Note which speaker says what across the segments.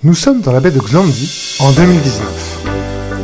Speaker 1: Nous sommes dans la baie de Xlandi en 2019.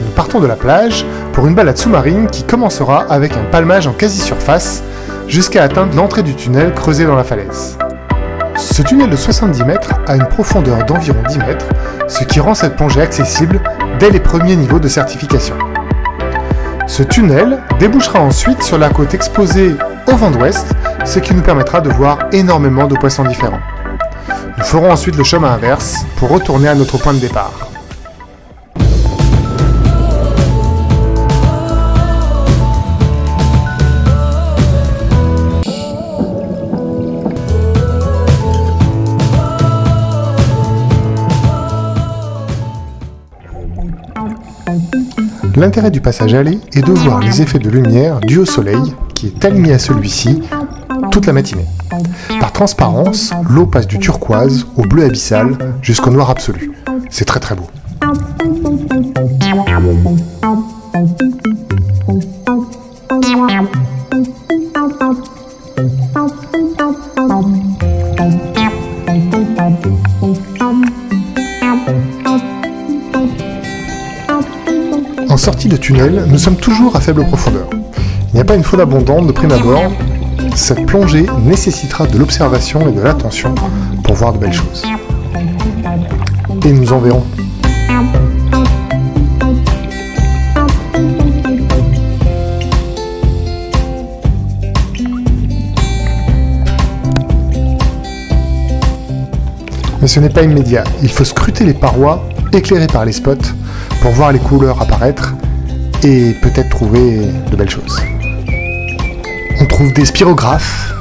Speaker 1: Nous partons de la plage pour une balade sous-marine qui commencera avec un palmage en quasi-surface jusqu'à atteindre l'entrée du tunnel creusé dans la falaise. Ce tunnel de 70 mètres a une profondeur d'environ 10 mètres, ce qui rend cette plongée accessible dès les premiers niveaux de certification. Ce tunnel débouchera ensuite sur la côte exposée au vent d'ouest, ce qui nous permettra de voir énormément de poissons différents. Nous ferons ensuite le chemin inverse pour retourner à notre point de départ. L'intérêt du passage aller est de voir les effets de lumière dus au soleil, qui est aligné à celui-ci toute la matinée. Par transparence, l'eau passe du turquoise au bleu abyssal jusqu'au noir absolu. C'est très très beau. En sortie de tunnel, nous sommes toujours à faible profondeur. Il n'y a pas une faune abondante de prime abord. Cette plongée nécessitera de l'observation et de l'attention pour voir de belles choses. Et nous en verrons. Mais ce n'est pas immédiat. Il faut scruter les parois éclairées par les spots pour voir les couleurs apparaître et peut-être trouver de belles choses. On trouve des spirographes,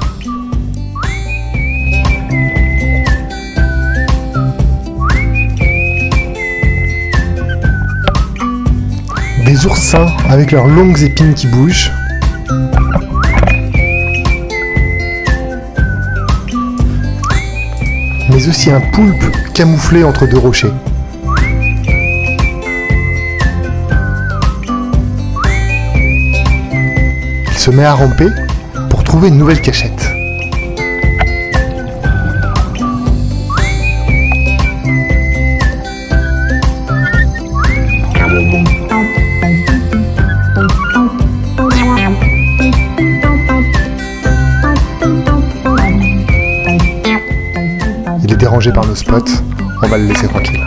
Speaker 1: des oursins avec leurs longues épines qui bougent, mais aussi un poulpe camouflé entre deux rochers. Il se met à ramper pour trouver une nouvelle cachette. Il est dérangé par nos spots, on va le laisser tranquille.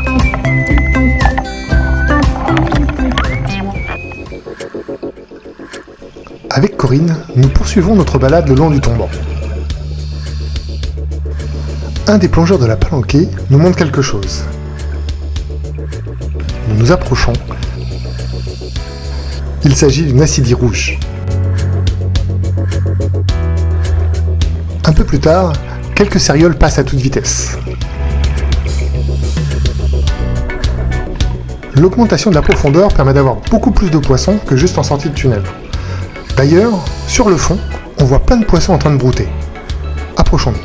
Speaker 1: Avec Corinne, nous poursuivons notre balade le long du tombant. Un des plongeurs de la Palanquée nous montre quelque chose. Nous nous approchons. Il s'agit d'une acidie rouge. Un peu plus tard, quelques cérioles passent à toute vitesse. L'augmentation de la profondeur permet d'avoir beaucoup plus de poissons que juste en sortie de tunnel. D'ailleurs, sur le fond, on voit plein de poissons en train de brouter. Approchons-nous.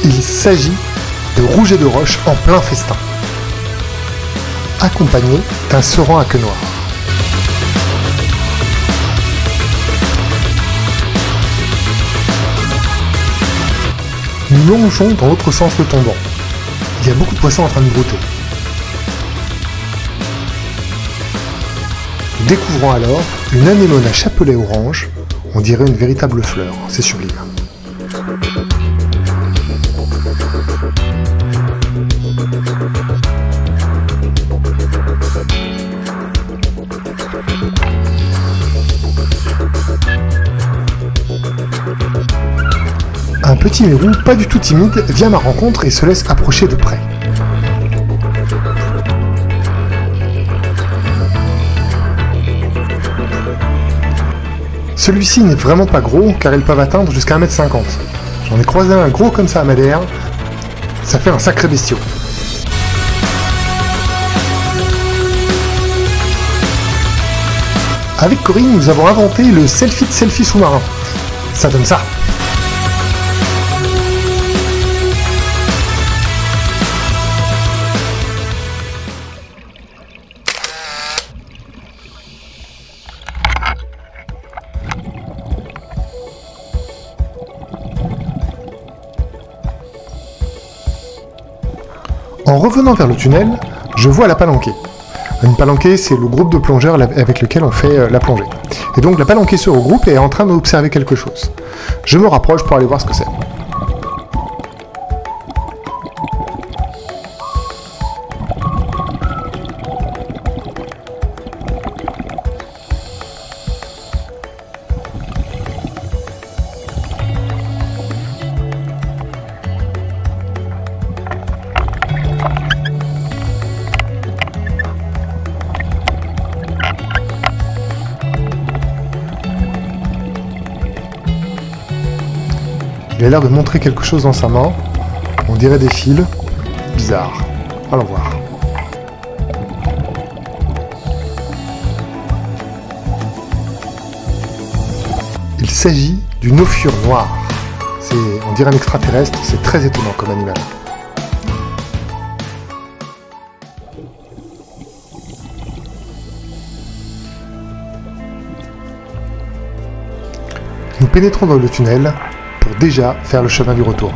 Speaker 1: Il s'agit de rouget de roche en plein festin, accompagné d'un seran à queue noire. Nous longeons dans l'autre sens le tombant. Il y a beaucoup de poissons en train de brouter. Nous découvrons alors une anémone à chapelet orange. On dirait une véritable fleur. C'est sublime. Un petit mérou, pas du tout timide, vient à ma rencontre et se laisse approcher de près. Celui-ci n'est vraiment pas gros car ils peuvent atteindre jusqu'à 1,50 m. J'en ai croisé un gros comme ça à Madère, ça fait un sacré bestiau. Avec Corinne, nous avons inventé le selfie de selfie sous-marin. Ça donne ça. En revenant vers le tunnel, je vois la palanquée. Une palanquée, c'est le groupe de plongeurs avec lequel on fait la plongée. Et donc la palanquée se regroupe et est en train d'observer quelque chose. Je me rapproche pour aller voir ce que c'est. Il a l'air de montrer quelque chose dans sa main. On dirait des fils. Bizarre. Allons voir. Il s'agit d'une ophure noire. On dirait un extraterrestre, c'est très étonnant comme animal. Nous pénétrons dans le tunnel pour déjà faire le chemin du retour.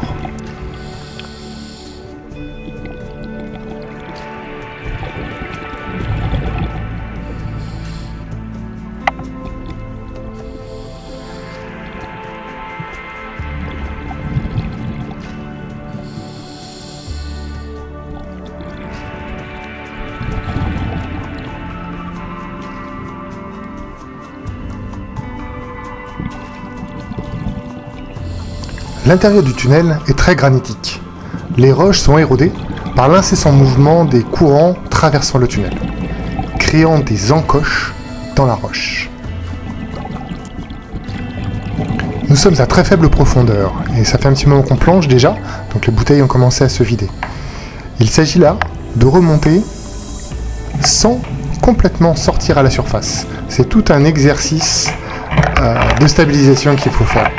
Speaker 1: L'intérieur du tunnel est très granitique. Les roches sont érodées par l'incessant mouvement des courants traversant le tunnel, créant des encoches dans la roche. Nous sommes à très faible profondeur, et ça fait un petit moment qu'on plonge déjà, donc les bouteilles ont commencé à se vider. Il s'agit là de remonter sans complètement sortir à la surface. C'est tout un exercice de stabilisation qu'il faut faire.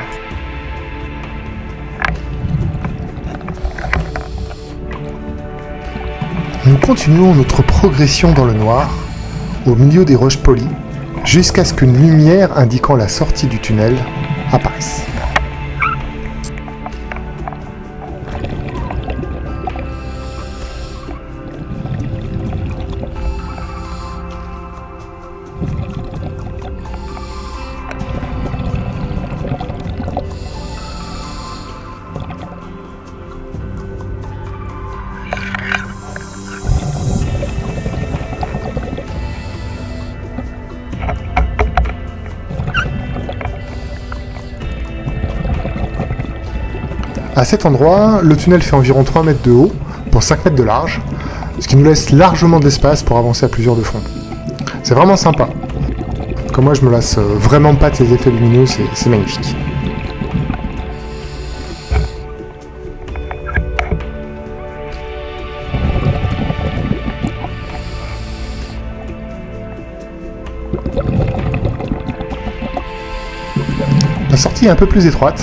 Speaker 1: Nous continuons notre progression dans le noir, au milieu des roches polies, jusqu'à ce qu'une lumière indiquant la sortie du tunnel apparaisse. À cet endroit, le tunnel fait environ 3 mètres de haut pour 5 mètres de large, ce qui nous laisse largement d'espace pour avancer à plusieurs de front. C'est vraiment sympa. Comme moi, je me lasse vraiment pas de ces effets lumineux, c'est magnifique. La sortie est un peu plus étroite,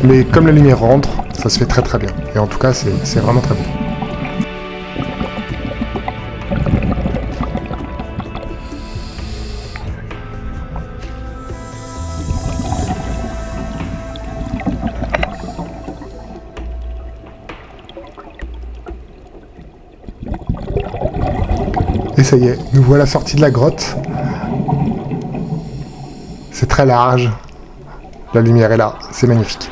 Speaker 1: mais comme la lumière rentre, ça se fait très très bien. Et en tout cas, c'est vraiment très beau. Et ça y est, nous voilà sortis de la grotte. C'est très large. La lumière est là, c'est magnifique.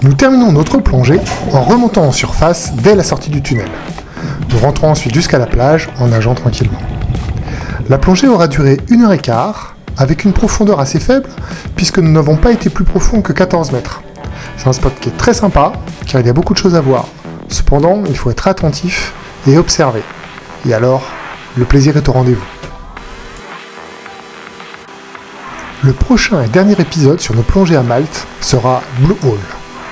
Speaker 1: Nous terminons notre plongée en remontant en surface dès la sortie du tunnel. Nous rentrons ensuite jusqu'à la plage en nageant tranquillement. La plongée aura duré 1h15 avec une profondeur assez faible puisque nous n'avons pas été plus profond que 14 mètres. C'est un spot qui est très sympa car il y a beaucoup de choses à voir. Cependant, il faut être attentif et observer. Et alors, le plaisir est au rendez-vous. Le prochain et dernier épisode sur nos plongées à Malte sera Blue Hole,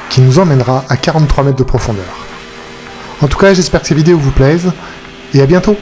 Speaker 1: qui nous emmènera à 43 mètres de profondeur. En tout cas, j'espère que ces vidéos vous plaisent, et à bientôt!